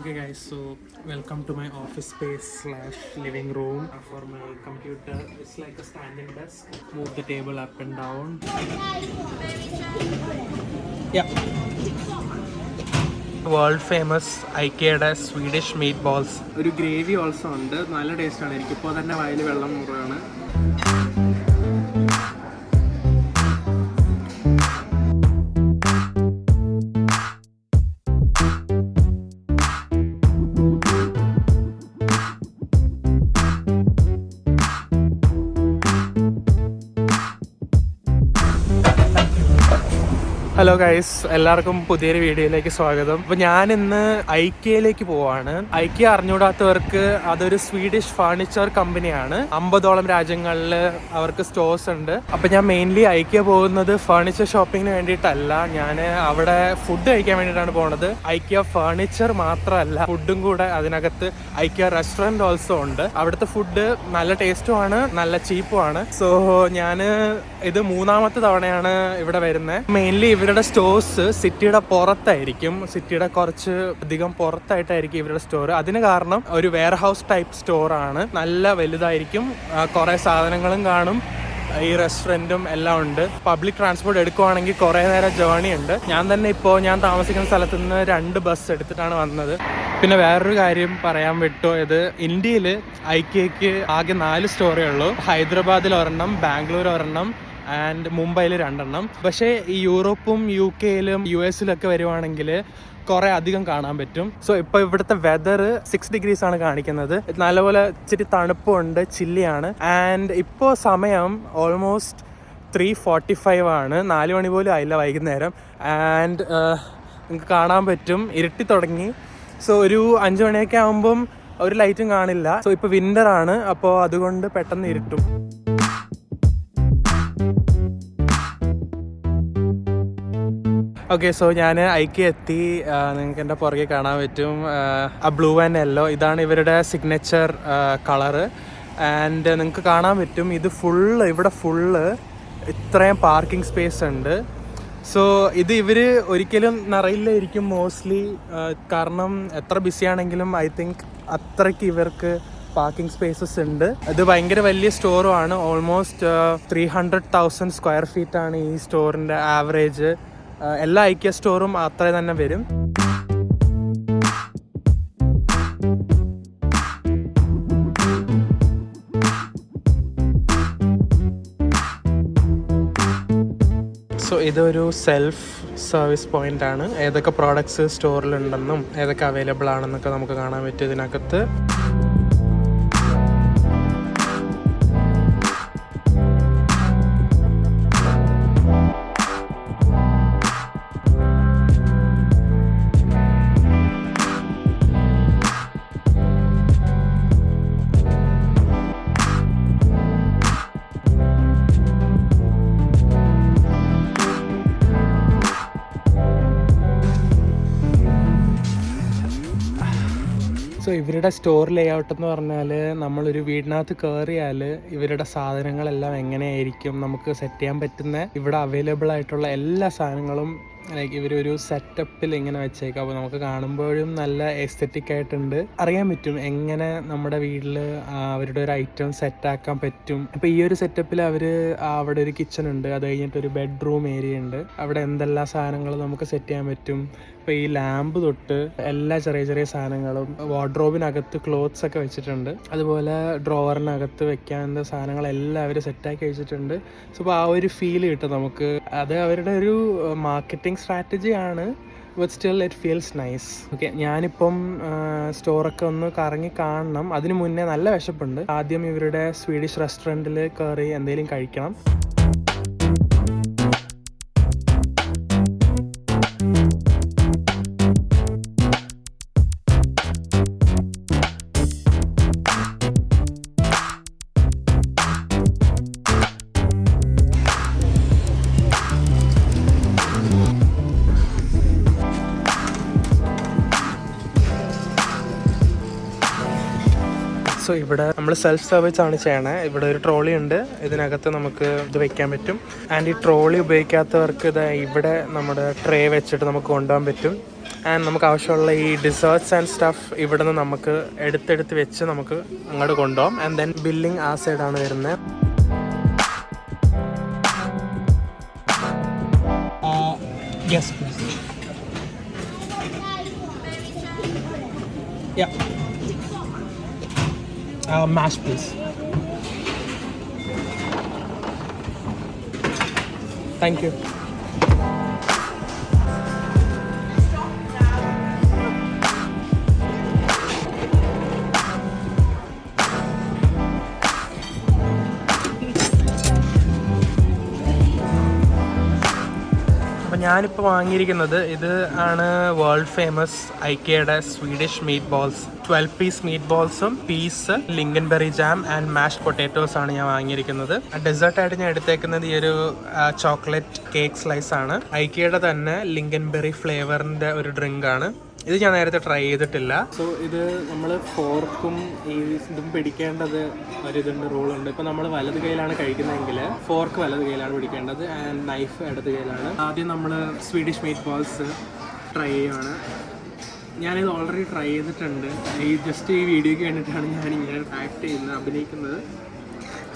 Okay guys, so welcome to my office space slash living room for my computer. It's like a standing desk. Move the table up and down. Yeah. World famous IKEA Swedish meatballs. ഒരു gravy also ഉണ്ട്. നല്ല taste ആണ്. എനിക്കിപ്പോൾ തന്നെ വായിൽ വെള്ളം മുറുകയാണ്. Hello guys, എല്ലാവർക്കും പുതിയൊരു വീഡിയോയിലേക്ക് സ്വാഗതം. അപ്പോൾ ഞാൻ ഇന്ന് ഐക്യയിലേക്ക് പോവാണ്. ഐക്യ അറിഞ്ഞുകൂടാത്തവർക്ക് അതൊരു സ്വീഡിഷ് ഫർണിച്ചർ കമ്പനിയാണ്. 50ഓളം രാജ്യങ്ങളിൽ അവർക്ക് സ്റ്റോഴ്സ് ഉണ്ട്. അപ്പോൾ ഞാൻ മെയിൻലി ഐക്യ പോകുന്നത് ഫർണിച്ചർ ഷോപ്പിങ്ങിന് വേണ്ടിയിട്ടല്ല, ഞാൻ അവിടെ ഫുഡ് കഴിക്കാൻ വേണ്ടിയിട്ടാണ് പോകുന്നത്. ഐക്യ ഫർണിച്ചർ മാത്രമല്ല, ഫുഡും കൂടെ അതിനകത്ത് ഐക്യ റെസ്റ്റോറൻറ്റ് ഓൾസോ ഉണ്ട്. അവിടുത്തെ ഫുഡ് നല്ല ടേസ്റ്റുമാണ്, നല്ല ചീപ്പുമാണ്. സോ ഞാൻ ഇത് 3ാമത്തെ തവണയാണ് ഇവിടെ വരുന്നത്. മെയിൻലി ഇവരുടെ സ്റ്റോഴ്സ് സിറ്റിയുടെ പുറത്തായിരിക്കും, സിറ്റിയുടെ കുറച്ച് അധികം പുറത്തായിട്ടായിരിക്കും ഇവരുടെ സ്റ്റോർ. അതിന് കാരണം ഒരു വെയർ ഹൗസ് ടൈപ്പ് സ്റ്റോറാണ്. നല്ല വലുതായിരിക്കും, കുറേ സാധനങ്ങളും കാണും, ഈ റെസ്റ്റോറൻറ്റും എല്ലാം ഉണ്ട്. പബ്ലിക് ട്രാൻസ്പോർട്ട് എടുക്കുവാണെങ്കിൽ കുറേ നേരം ജേർണി ഉണ്ട്. ഞാൻ തന്നെ ഇപ്പോൾ ഞാൻ താമസിക്കുന്ന സ്ഥലത്ത് നിന്ന് 2 ബസ് എടുത്തിട്ടാണ് വന്നത്. പിന്നെ വേറൊരു കാര്യം പറയാൻ വിട്ടുപോയത്, ഇന്ത്യയിൽ ഐക്യയ്ക്ക് ആകെ 4 സ്റ്റോറേ ഉള്ളൂ. ഹൈദരാബാദിൽ ഒരെണ്ണം, ബാംഗ്ലൂർ ഒരെണ്ണം ആൻഡ് മുംബൈയിൽ 2 പക്ഷേ ഈ യൂറോപ്പും UK-യിലും US-ലൊക്കെ വരുവാണെങ്കിൽ കുറേ അധികം കാണാൻ പറ്റും. സോ ഇപ്പോൾ ഇവിടുത്തെ വെതർ 6 ഡിഗ്രീസ് ആണ് കാണിക്കുന്നത്. നല്ലപോലെ ഇച്ചിരി തണുപ്പുണ്ട്, ചില്ലിയാണ്. ആൻഡ് ഇപ്പോൾ സമയം ഓൾമോസ്റ്റ് 3:45 ആണ്. 4 മണി പോലും ആയില്ല വൈകുന്നേരം. ആൻഡ് നിങ്ങൾക്ക് കാണാൻ പറ്റും ഇരുട്ടി തുടങ്ങി. സോ ഒരു 5 മണിയൊക്കെ ആകുമ്പം ഒരു ലൈറ്റും കാണില്ല. സോ ഇപ്പോൾ വിൻ്റർ ആണ്, അപ്പോൾ അതുകൊണ്ട് പെട്ടെന്ന് ഇരുട്ടും. ഓക്കെ, സോ ഞാൻ ഐക്യ എത്തി. നിങ്ങൾക്ക് എൻ്റെ പുറകെ കാണാൻ പറ്റും ആ ബ്ലൂ ആൻഡ് യെല്ലോ, ഇതാണ് ഇവരുടെ സിഗ്നേച്ചർ കളറ്. ആൻഡ് നിങ്ങൾക്ക് കാണാൻ പറ്റും ഇത് ഫുള്ള്, ഇവിടെ ഫുള്ള് ഇത്രയും പാർക്കിംഗ് സ്പേസ് ഉണ്ട്. സോ ഇത് ഇവർ ഒരിക്കലും നിറയില്ലായിരിക്കും മോസ്റ്റ്ലി, കാരണം എത്ര ബിസിയാണെങ്കിലും ഐ തിങ്ക് അത്രയ്ക്ക് ഇവർക്ക് പാർക്കിംഗ് സ്പേസസ് ഉണ്ട്. ഇത് ഭയങ്കര വലിയ സ്റ്റോറുമാണ്. ഓൾമോസ്റ്റ് 300,000 സ്ക്വയർ ഫീറ്റാണ് ഈ സ്റ്റോറിൻ്റെ ആവറേജ്. എല്ലാ ഐക്യ സ്റ്റോറും അത്ര തന്നെ വരും. സോ ഇതൊരു സെൽഫ് സർവീസ് പോയിന്റ് ആണ്. ഏതൊക്കെ പ്രോഡക്ട്സ് സ്റ്റോറിലുണ്ടെന്നും ഏതൊക്കെ അവൈലബിൾ ആണെന്നൊക്കെ നമുക്ക് കാണാൻ പറ്റും ഇതിനകത്ത്. സോ ഇവരുടെ സ്റ്റോർ ലേ ഔട്ട് എന്ന് പറഞ്ഞാൽ, നമ്മളൊരു വീടിനകത്ത് കയറിയാൽ ഇവരുടെ സാധനങ്ങളെല്ലാം എങ്ങനെയായിരിക്കും നമുക്ക് സെറ്റ് ചെയ്യാൻ പറ്റുന്ന, ഇവിടെ അവൈലബിൾ ആയിട്ടുള്ള എല്ലാ സാധനങ്ങളും ലൈക്ക് ഇവരൊരു സെറ്റപ്പിൽ ഇങ്ങനെ വെച്ചേക്കാം. അപ്പോൾ നമുക്ക് കാണുമ്പോഴും നല്ല എസ്തെറ്റിക് ആയിട്ടുണ്ട്. അറിയാൻ പറ്റും എങ്ങനെ നമ്മുടെ വീട്ടിൽ അവരുടെ ഒരു ഐറ്റം സെറ്റാക്കാൻ പറ്റും. അപ്പോൾ ഈ ഒരു സെറ്റപ്പിൽ അവർ അവിടെ ഒരു കിച്ചൺ ഉണ്ട്, അത് കഴിഞ്ഞിട്ടൊരു ബെഡ്റൂം ഏരിയ ഉണ്ട്. അവിടെ എന്തെല്ലാം സാധനങ്ങൾ നമുക്ക് സെറ്റ് ചെയ്യാൻ പറ്റും. ഇപ്പോൾ ഈ ലാമ്പ് തൊട്ട് എല്ലാ ചെറിയ ചെറിയ സാധനങ്ങളും, വാർഡ്രോബിനകത്ത് ക്ലോത്ത്സ് ഒക്കെ വെച്ചിട്ടുണ്ട്. അതുപോലെ ഡ്രോവറിനകത്ത് വെക്കാവുന്ന സാധനങ്ങളെല്ലാം അവർ സെറ്റാക്കി വെച്ചിട്ടുണ്ട്. സോ അപ്പോൾ ആ ഒരു ഫീൽ കിട്ടും നമുക്ക്. അത് അവരുടെ ഒരു മാർക്കറ്റിംഗ് സ്ട്രാറ്റജിയാണ്. But still it feels nice. Okay, ഞാനിപ്പം സ്റ്റോറൊക്കെ ഒന്ന് കറങ്ങി കാണണം. അതിന് മുന്നേ നല്ല വിശപ്പുണ്ട്. ആദ്യം ഇവരുടെ സ്വീഡിഷ് റെസ്റ്റോറൻറ്റിൽ കയറി എന്തെങ്കിലും കഴിക്കണം. സോ ഇവിടെ നമ്മൾ സെൽഫ് സർവീസ് ആണ് ചെയ്യണേ. ഇവിടെ ഒരു ട്രോളി ഉണ്ട്, ഇതിനകത്ത് നമുക്ക് ഇത് വെക്കാൻ പറ്റും. ആൻഡ് ഈ ട്രോളി ഉപയോഗിക്കാത്തവർക്ക് ഇത് ഇവിടെ നമ്മുടെ ട്രേ വെച്ചിട്ട് നമുക്ക് കൊണ്ടുപോകാൻ പറ്റും. ആൻഡ് നമുക്ക് ആവശ്യമുള്ള ഈ ഡിസേർട്ട്സ് ആൻഡ് സ്റ്റഫ് ഇവിടെ നിന്ന് നമുക്ക് എടുത്തെടുത്ത് വെച്ച് നമുക്ക് അങ്ങോട്ട് കൊണ്ടുപോകാം. ആൻഡ് ദെൻ ബില്ലിംഗ് ആ സൈഡാണ് വരുന്നത്. Yes, please. Yeah. Mash, please. Thank you. ഞാനിപ്പോൾ വാങ്ങിയിരിക്കുന്നത് ഇത് ആണ് വേൾഡ് ഫേമസ് ഐക്കയുടെ Swedish meat balls. 12 piece meat ബോൾസും piece lingonberry jam and mashed potatoes ആണ് ഞാൻ വാങ്ങിയിരിക്കുന്നത്. ഡെസേർട്ടായിട്ട് ഞാൻ എടുത്തേക്കുന്നത് ഈ ഒരു ചോക്ലേറ്റ് കേക്ക് സ്ലൈസ് ആണ്. ഐക്കയുടെ തന്നെ ലിങ്കൻബെറി ഫ്ലേവറിൻ്റെ ഒരു ഡ്രിങ്ക് ആണ്. ഇത് ഞാൻ നേരത്തെ ട്രൈ ചെയ്തിട്ടില്ല. സോ ഇത് നമ്മൾ ഫോർക്കും ഈ ഇതും പിടിക്കേണ്ടത് ഒരിതുണ്ട്, റൂളുണ്ട്. ഇപ്പം നമ്മൾ വലത് കൈയിലാണ് കഴിക്കുന്നതെങ്കിൽ ഫോർക്ക് വലത് കൈയിലാണ് പിടിക്കേണ്ടത് ആൻഡ് നൈഫ് ഇടത് കൈയിലാണ്. ആദ്യം നമ്മൾ സ്വീഡിഷ് മീറ്റ് ബോൾസ് ട്രൈ ചെയ്യുകയാണ്. ഞാനിത് ഓൾറെഡി ട്രൈ ചെയ്തിട്ടുണ്ട്. ജസ്റ്റ് ഈ വീഡിയോയ്ക്ക് വേണ്ടിയിട്ടാണ് ഞാൻ ഇങ്ങനെ ആക്ട് ചെയ്യുന്നത്, അഭിനയിക്കുന്നത്.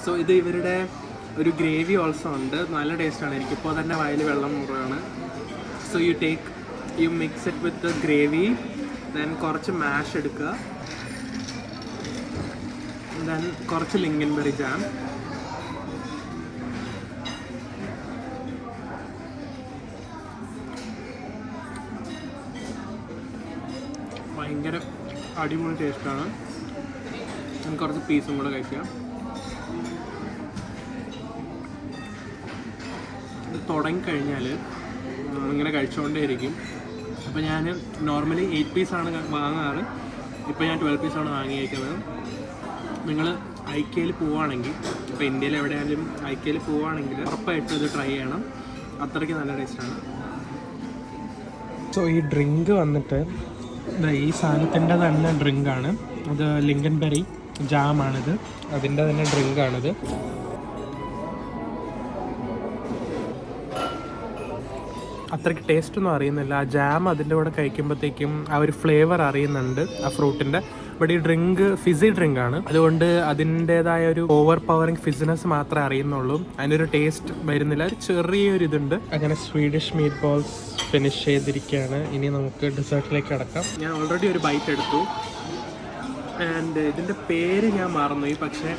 സോ ഇത് ഇവരുടെ ഒരു ഗ്രേവി ഓൾസോ ഉണ്ട്, നല്ല ടേസ്റ്റാണ്. എനിക്കിപ്പോൾ തന്നെ വായിൽ വെള്ളം മുറുകയാണ്. So you mix it with the gravy, then കുറച്ച് മാഷ് എടുക്കുക, then കുറച്ച് ലിങ്കൻബെറി ജാം, ഭയങ്കര അടിപൊളി ടേസ്റ്റാണ്. കുറച്ച് പീസും കൂടെ കഴിക്കുക. ഇത് തുടങ്ങിക്കഴിഞ്ഞാൽ ഇങ്ങനെ കഴിച്ചുകൊണ്ടേയിരിക്കും. അപ്പോൾ ഞാൻ നോർമലി 8 പീസാണ് വാങ്ങാറ്, ഇപ്പോൾ ഞാൻ 12 പീസാണ് വാങ്ങിയിരിക്കുന്നത്. നിങ്ങൾ ഐക്കയിൽ പോവുകയാണെങ്കിൽ, ഇപ്പോൾ ഇന്ത്യയിൽ എവിടെയായാലും ഐക്കയിൽ പോവുകയാണെങ്കിൽ ഉറപ്പായിട്ടും ഇത് ട്രൈ ചെയ്യണം, അത്രയ്ക്ക് നല്ല ടേസ്റ്റാണ്. സോ ഈ ഡ്രിങ്ക് വന്നിട്ട് ഈ സാധനത്തിൻ്റെ തന്നെ ഡ്രിങ്കാണ്. അത് ലിങ്കൻബെറി ജാമാണിത്, അതിൻ്റെ തന്നെ ഡ്രിങ്കാണിത്. അത്രയ്ക്ക് ടേസ്റ്റൊന്നും അറിയുന്നില്ല. ആ ജാം അതിൻ്റെ കൂടെ കഴിക്കുമ്പോഴത്തേക്കും ആ ഒരു ഫ്ലേവർ അറിയുന്നുണ്ട് ആ ഫ്രൂട്ടിൻ്റെ. ബട്ട് ഈ ഡ്രിങ്ക് ഫിസി ഡ്രിങ്ക് ആണ്, അതുകൊണ്ട് അതിൻ്റേതായ ഒരു ഓവർ പവറിങ് ഫിസിനെസ് മാത്രമേ അറിയുന്നുള്ളൂ, അതിനൊരു ടേസ്റ്റ് വരുന്നില്ല. ഒരു ചെറിയൊരു ഇതുണ്ട്. അങ്ങനെ സ്വീഡിഷ് മീറ്റ് ബോൾസ് ഫിനിഷ് ചെയ്തിരിക്കുകയാണ്. ഇനി നമുക്ക് ഡെസേർട്ടിലേക്ക് കിടക്കാം. ഞാൻ ഓൾറെഡി ഒരു ബൈറ്റ് എടുത്തു ആൻഡ് ഇതിൻ്റെ പേര് ഞാൻ മറന്നു, പക്ഷേ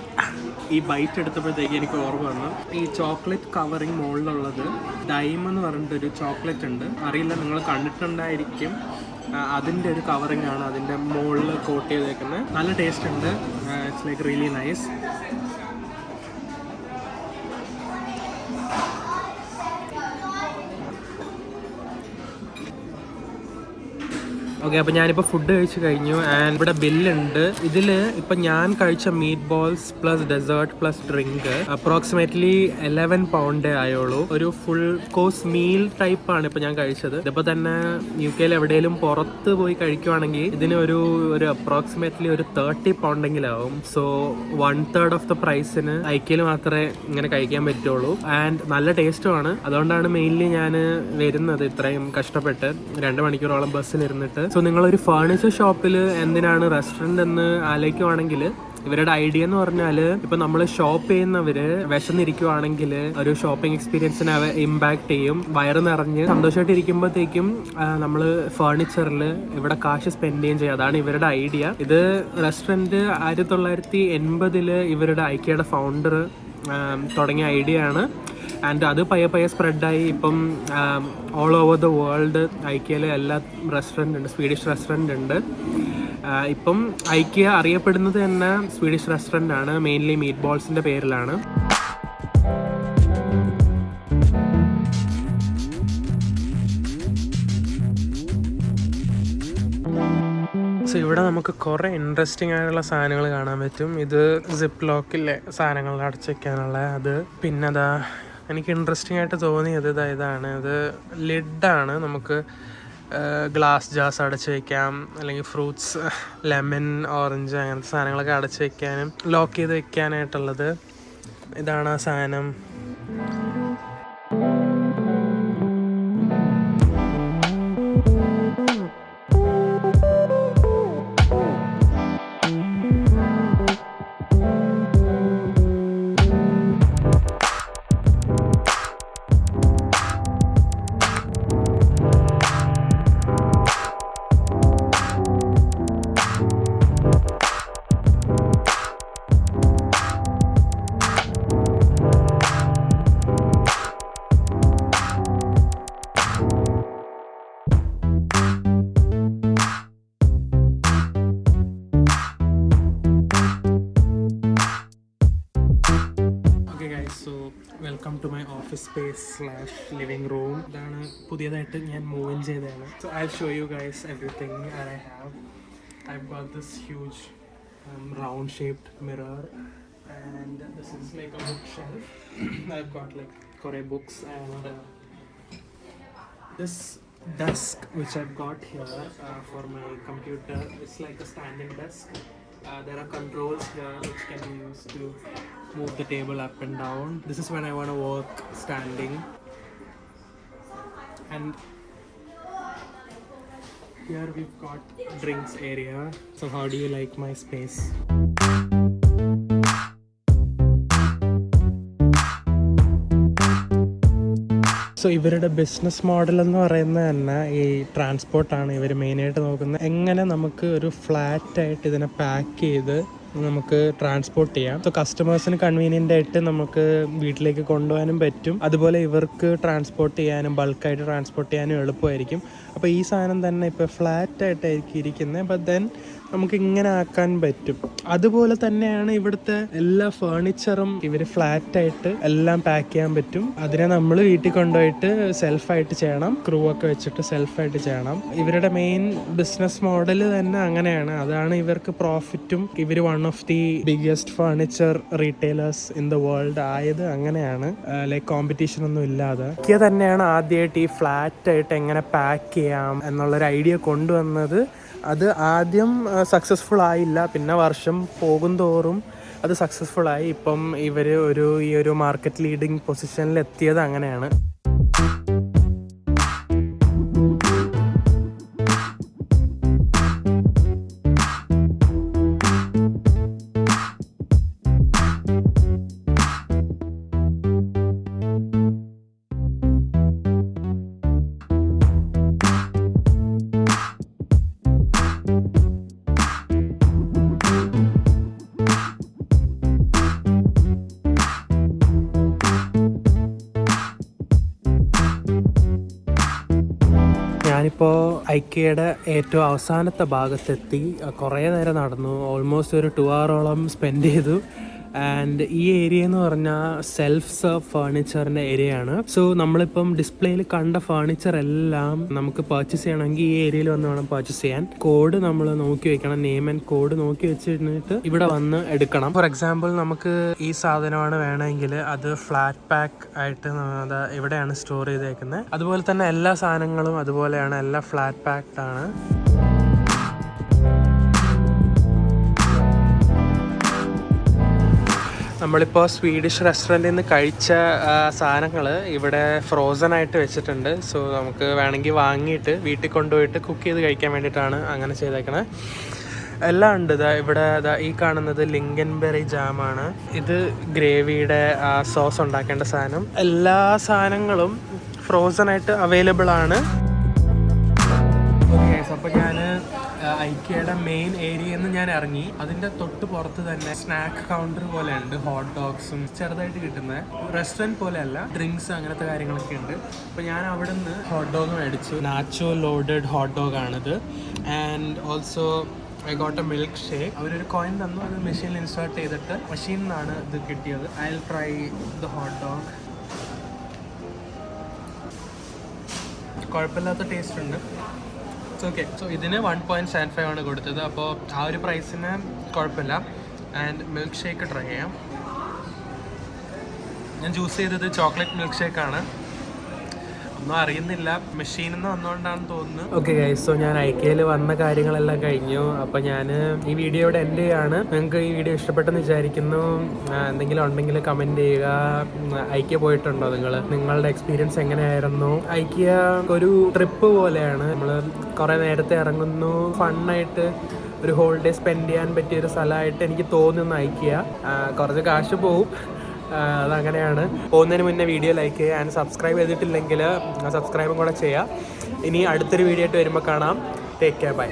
ഈ ബൈറ്റ് എടുത്തപ്പോഴത്തേക്ക് എനിക്ക് ഓർമ്മ വന്നു. ഈ ചോക്ലേറ്റ് കവറിങ് മുകളിലുള്ളത് ഡൈം എന്ന് പറഞ്ഞിട്ടൊരു ചോക്ലേറ്റ് ഉണ്ട്, അറിയില്ല നിങ്ങൾ കണ്ടിട്ടുണ്ടായിരിക്കും. അതിൻ്റെ ഒരു കവറിങ് ആണ് അതിൻ്റെ മുകളിൽ കോട്ട് ചെയ്തേക്കുന്നത്. നല്ല ടേസ്റ്റ് ഉണ്ട്. It's like really nice. Okay, അപ്പോൾ ഞാനിപ്പോൾ ഫുഡ് കഴിച്ച് കഴിഞ്ഞു ആൻഡ് ഇവിടെ ബില്ലുണ്ട്. ഇതിൽ ഇപ്പം ഞാൻ കഴിച്ച meat balls plus dessert plus drink approximately 11 പൗണ്ടേ ആയുള്ളൂ. ഒരു ഫുൾ കോഴ്സ് മീൽ ടൈപ്പാണ് ഇപ്പോൾ ഞാൻ കഴിച്ചത്. ഇതിപ്പോൾ തന്നെ UK എവിടെയെങ്കിലും പുറത്ത് പോയി കഴിക്കുവാണെങ്കിൽ ഇതിന് ഒരു അപ്രോക്സിമേറ്റ്ലി ഒരു 30 പൗണ്ടെങ്കിലാവും. സോ 1/3 ഓഫ് ദ പ്രൈസിന് ഐക്കയിൽ മാത്രമേ ഇങ്ങനെ കഴിക്കാൻ പറ്റുള്ളൂ. ആൻഡ് നല്ല ടേസ്റ്റുമാണ്. അതുകൊണ്ടാണ് മെയിൻലി ഞാൻ വരുന്നത് ഇത്രയും കഷ്ടപ്പെട്ട് 2 മണിക്കൂറോളം ബസ്സിലിരുന്നിട്ട്. സോ നിങ്ങളൊരു ഫർണിച്ചർ ഷോപ്പിൽ എന്തിനാണ് റെസ്റ്റോറൻറ്റ് എന്ന് ആലോചിക്കുവാണെങ്കിൽ ഇവരുടെ ഐഡിയ എന്ന് പറഞ്ഞാൽ ഇപ്പം നമ്മൾ ഷോപ്പ് ചെയ്യുന്നവർ വിശന്നിരിക്കുവാണെങ്കിൽ ഒരു ഷോപ്പിംഗ് എക്സ്പീരിയൻസിനെ ഇമ്പാക്ട് ചെയ്യും. വയറ് നിറഞ്ഞ് സന്തോഷമായിട്ട് ഇരിക്കുമ്പോഴത്തേക്കും നമ്മൾ ഫർണിച്ചറിൽ ഇവിടെ കാശ് സ്പെൻഡ് ചെയ്യും. അതാണ് ഇവരുടെ ഐഡിയ. ഇത് റെസ്റ്റോറൻറ്റ് 1980 ഇവരുടെ ഐക്കയുടെ ഫൗണ്ടർ തുടങ്ങിയ ഐഡിയ ആണ്. ആൻഡ് അത് പയ്യെ സ്പ്രെഡായി ഇപ്പം ഓൾ ഓവർ ദ വേൾഡ് ഐക്കയിൽ എല്ലാ റെസ്റ്റോറൻ്റ് ഉണ്ട്, സ്വീഡിഷ് റെസ്റ്റോറൻ്റ് ഉണ്ട്. ഇപ്പം ഐക്യ അറിയപ്പെടുന്നത് തന്നെ സ്വീഡിഷ് റെസ്റ്റോറൻ്റ് ആണ്, മെയിൻലി മീറ്റ് ബോൾസിൻ്റെ പേരിലാണ്. സോ ഇവിടെ നമുക്ക് കുറേ ഇൻട്രസ്റ്റിംഗ് ആയിട്ടുള്ള സാധനങ്ങൾ കാണാൻ പറ്റും. ഇത് സിപ്പ് ലോക്കിലെ സാധനങ്ങൾ അടച്ചു വയ്ക്കാനുള്ള അത്. പിന്നെ എനിക്ക് ഇൻട്രസ്റ്റിംഗ് ആയിട്ട് തോന്നിയത് ഇതാണ്. ഇത് ലിഡാണ്. നമുക്ക് ഗ്ലാസ് ജാർസ് അടച്ച് വയ്ക്കാം, അല്ലെങ്കിൽ ഫ്രൂട്ട്സ് ലെമൺ ഓറഞ്ച് അങ്ങനത്തെ സാധനങ്ങളൊക്കെ അടച്ച് വയ്ക്കാനും ലോക്ക് ചെയ്ത് വെക്കാനായിട്ടുള്ളത്. ഇതാണ് ആ സാധനം. Welcome to my office space living room. ഇതാണ് പുതിയതായിട്ട് ഞാൻ മൂവ് ഇൻ ചെയ്തതാണ്. So I show you guys everything I've got this huge round shaped mirror, and this is like a bookshelf. I've got like kore books, and this desk which I've got here for my computer, it's like a standing desk. There are controls here which can be used to move the table up and down. This is when I want to work standing. And here we've got drinks area. So how do you like my space? So ഇവരുടെ business model എന്ന് പറയുന്നത് തന്നെ ഈ ട്രാൻസ്പോർട്ടാണ്. ഇവർ മെയിനായിട്ട് നോക്കുന്നത് എങ്ങനെ നമുക്ക് ഒരു ഫ്ലാറ്റായിട്ട് ഇതിനെ പാക്ക് ചെയ്ത് നമുക്ക് ട്രാൻസ്പോർട്ട് ചെയ്യാം. സോ കസ്റ്റമേഴ്സിന് കൺവീനിയൻ്റ് ആയിട്ട് നമുക്ക് വീട്ടിലേക്ക് കൊണ്ടുപോകാനും പറ്റും. അതുപോലെ ഇവർക്ക് ട്രാൻസ്പോർട്ട് ചെയ്യാനും ബൾക്കായിട്ട് ട്രാൻസ്പോർട്ട് ചെയ്യാനും എളുപ്പമായിരിക്കും. അപ്പോൾ ഈ സാധനം തന്നെ ഇപ്പോൾ ഫ്ലാറ്റായിട്ടായിരിക്കും ഇരിക്കുന്നത്, ബട്ട് ദെൻ നമുക്ക് ഇങ്ങനെ ആക്കാൻ പറ്റും. അതുപോലെ തന്നെയാണ് ഇവിടുത്തെ എല്ലാ ഫേർണിച്ചറും ഇവർ ഫ്ലാറ്റായിട്ട് എല്ലാം പാക്ക് ചെയ്യാൻ പറ്റും. അതിനെ നമ്മൾ വീട്ടിൽ കൊണ്ടുപോയിട്ട് സെൽഫായിട്ട് ചെയ്യണം, ക്രൂ ഒക്കെ വെച്ചിട്ട് സെൽഫായിട്ട് ചെയ്യണം. ഇവരുടെ മെയിൻ ബിസിനസ് മോഡൽ തന്നെ അങ്ങനെയാണ്. അതാണ് ഇവർക്ക് പ്രോഫിറ്റും. ഇവർ one of the biggest furniture retailers in the world ആയത് അങ്ങനെയാണ്, ലൈക്ക് കോമ്പറ്റീഷൻ ഒന്നും ഇല്ലാതെ. ഇത് തന്നെയാണ് ആദ്യമായിട്ട് ഈ ഫ്ലാറ്റായിട്ട് എങ്ങനെ പാക്ക് ചെയ്യാം എന്നുള്ളൊരു ഐഡിയ കൊണ്ടുവന്നത്. അത് ആദ്യം സക്സസ്ഫുൾ ആയില്ല, പിന്നെ വർഷം പോകും തോറും അത് സക്സസ്ഫുൾ ആയി. ഇപ്പം ഇവർ ഈ ഒരു മാർക്കറ്റ് ലീഡിങ് പൊസിഷനിൽ എത്തിയത് അങ്ങനെയാണ്. ഞാനിപ്പോൾ ഐക്കയുടെ ഏറ്റവും അവസാനത്തെ ഭാഗത്തെത്തി. കുറേ നേരം നടന്നു, ഓൾമോസ്റ്റ് ഒരു 2 hour സ്പെൻഡ് ചെയ്തു. ആൻഡ് ഈ ഏരിയ എന്ന് പറഞ്ഞാൽ സെൽഫ് സെർവ് ഫേർണിച്ചറിൻ്റെ ഏരിയയാണ്. സോ നമ്മളിപ്പം ഡിസ്പ്ലേയിൽ കണ്ട ഫേർണിച്ചർ എല്ലാം നമുക്ക് പർച്ചേസ് ചെയ്യണമെങ്കിൽ ഈ ഏരിയയിൽ വന്ന് വേണം പർച്ചേസ് ചെയ്യാൻ. കോഡ് നമ്മൾ നോക്കി വെക്കണം, നെയിം ആൻഡ് കോഡ് നോക്കി വെച്ചിട്ട് ഇവിടെ വന്ന് എടുക്കണം. ഫോർ എക്സാമ്പിൾ നമുക്ക് ഈ സാധനമാണ് വേണമെങ്കിൽ അത് ഫ്ലാറ്റ് പാക്ക് ആയിട്ട് ഇവിടെയാണ് സ്റ്റോർ ചെയ്തേക്കുന്നത്. അതുപോലെ തന്നെ എല്ലാ സാധനങ്ങളും അതുപോലെയാണ്, എല്ലാം ഫ്ലാറ്റ് പാക്ഡ് ആണ്. നമ്മളിപ്പോൾ സ്വീഡിഷ് റെസ്റ്റോറൻറ്റിൽ നിന്ന് കഴിച്ച സാധനങ്ങൾ ഇവിടെ ഫ്രോസൺ ആയിട്ട് വെച്ചിട്ടുണ്ട്. സോ നമുക്ക് വേണമെങ്കിൽ വാങ്ങിയിട്ട് വീട്ടിൽ കൊണ്ടുപോയിട്ട് കുക്ക് ചെയ്ത് കഴിക്കാൻ വേണ്ടിയിട്ടാണ് അങ്ങനെ ചെയ്തേക്കണത്. എല്ലാം ഉണ്ട്. ഇവിടെ ഈ കാണുന്നത് ലിങ്കൻബെറി ജാമാണ്. ഇത് ഗ്രേവിയുടെ സോസ് ഉണ്ടാക്കേണ്ട സാധനം. എല്ലാ സാധനങ്ങളും ഫ്രോസൺ ആയിട്ട് അവൈലബിൾ ആണ്. ഓക്കെ, അപ്പോൾ ഞാൻ ഐക്കയുടെ മെയിൻ ഏരിയയിൽ നിന്ന് ഞാൻ ഇറങ്ങി. അതിൻ്റെ തൊട്ട് പുറത്ത് തന്നെ സ്നാക്ക് കൗണ്ടർ പോലെ ഉണ്ട്. ഹോട്ട് ഡോഗ്സും ചെറുതായിട്ട് കിട്ടുന്ന റെസ്റ്റോറൻറ്റ് പോലെയല്ല, ഡ്രിങ്ക്സ് അങ്ങനത്തെ കാര്യങ്ങളൊക്കെ ഉണ്ട്. അപ്പോൾ ഞാൻ അവിടെ നിന്ന് ഹോട്ട് ഡോഗ് മേടിച്ചു. നാച്ചോ ലോഡഡ് ഹോട്ട് ഡോഗ് ആണിത്. And also I got A milk shake. അവരൊരു കോയിൻ തന്നു, അത് മെഷീനിൽ ഇൻസേർട്ട് ചെയ്തിട്ട് മെഷീനിൽ നിന്നാണ് ഇത് കിട്ടിയത്. I will try the hot dog. കുഴപ്പമില്ലാത്ത ടേസ്റ്റ് ഉണ്ട്. ഓക്കെ, സോ ഇതിന് 1.75 ആണ് കൊടുത്തത്. അപ്പോൾ ആ ഒരു പ്രൈസിന് കുഴപ്പമില്ല. ആൻഡ് മിൽക്ക് ഷേക്ക് ട്രൈ ചെയ്യാം. ഞാൻ ചൂസ് ചെയ്തത് ചോക്ലേറ്റ് മിൽക്ക് ഷേക്കാണ്. ഒന്നും അറിയുന്നില്ല, മെഷീനിൽ നിന്ന് വന്നുകൊണ്ടാണെന്ന് തോന്നുന്നു. ഓക്കെ ഗൈസ്, സോ ഞാൻ ഐക്യയിൽ വന്ന കാര്യങ്ങളെല്ലാം കഴിഞ്ഞു. അപ്പോൾ ഞാൻ ഈ വീഡിയോയുടെ എൻഡ് ചെയ്യാണ്. നിങ്ങൾക്ക് ഈ വീഡിയോ ഇഷ്ടപ്പെട്ടെന്ന് വിചാരിക്കുന്നു. എന്തെങ്കിലും ഉണ്ടെങ്കിൽ കമൻറ്റ് ചെയ്യുക. ഐക്യ പോയിട്ടുണ്ടോ നിങ്ങളുടെ എക്സ്പീരിയൻസ് എങ്ങനെയായിരുന്നു? ഐക്യ ഒരു ട്രിപ്പ് പോലെയാണ്. നമ്മൾ കുറേ നേരത്തെ ഇറങ്ങുന്നു, ഫണ്ണായിട്ട് ഒരു ഹോളിഡേ സ്പെൻഡ് ചെയ്യാൻ പറ്റിയൊരു സ്ഥലമായിട്ട് എനിക്ക് തോന്നുന്നു ഐക്യ. കുറച്ച് കാശ് പോവും, അതങ്ങനെയാണ്. പോകുന്നതിന് മുന്നേ വീഡിയോ ലൈക്ക് ചെയ്യുക. ആൻഡ് സബ്സ്ക്രൈബ് ചെയ്തിട്ടില്ലെങ്കിൽ സബ്സ്ക്രൈബും കൂടെ ചെയ്യുക. ഇനി അടുത്തൊരു വീഡിയോ ആയിട്ട് വരുമ്പോൾ കാണാം. Take care, by.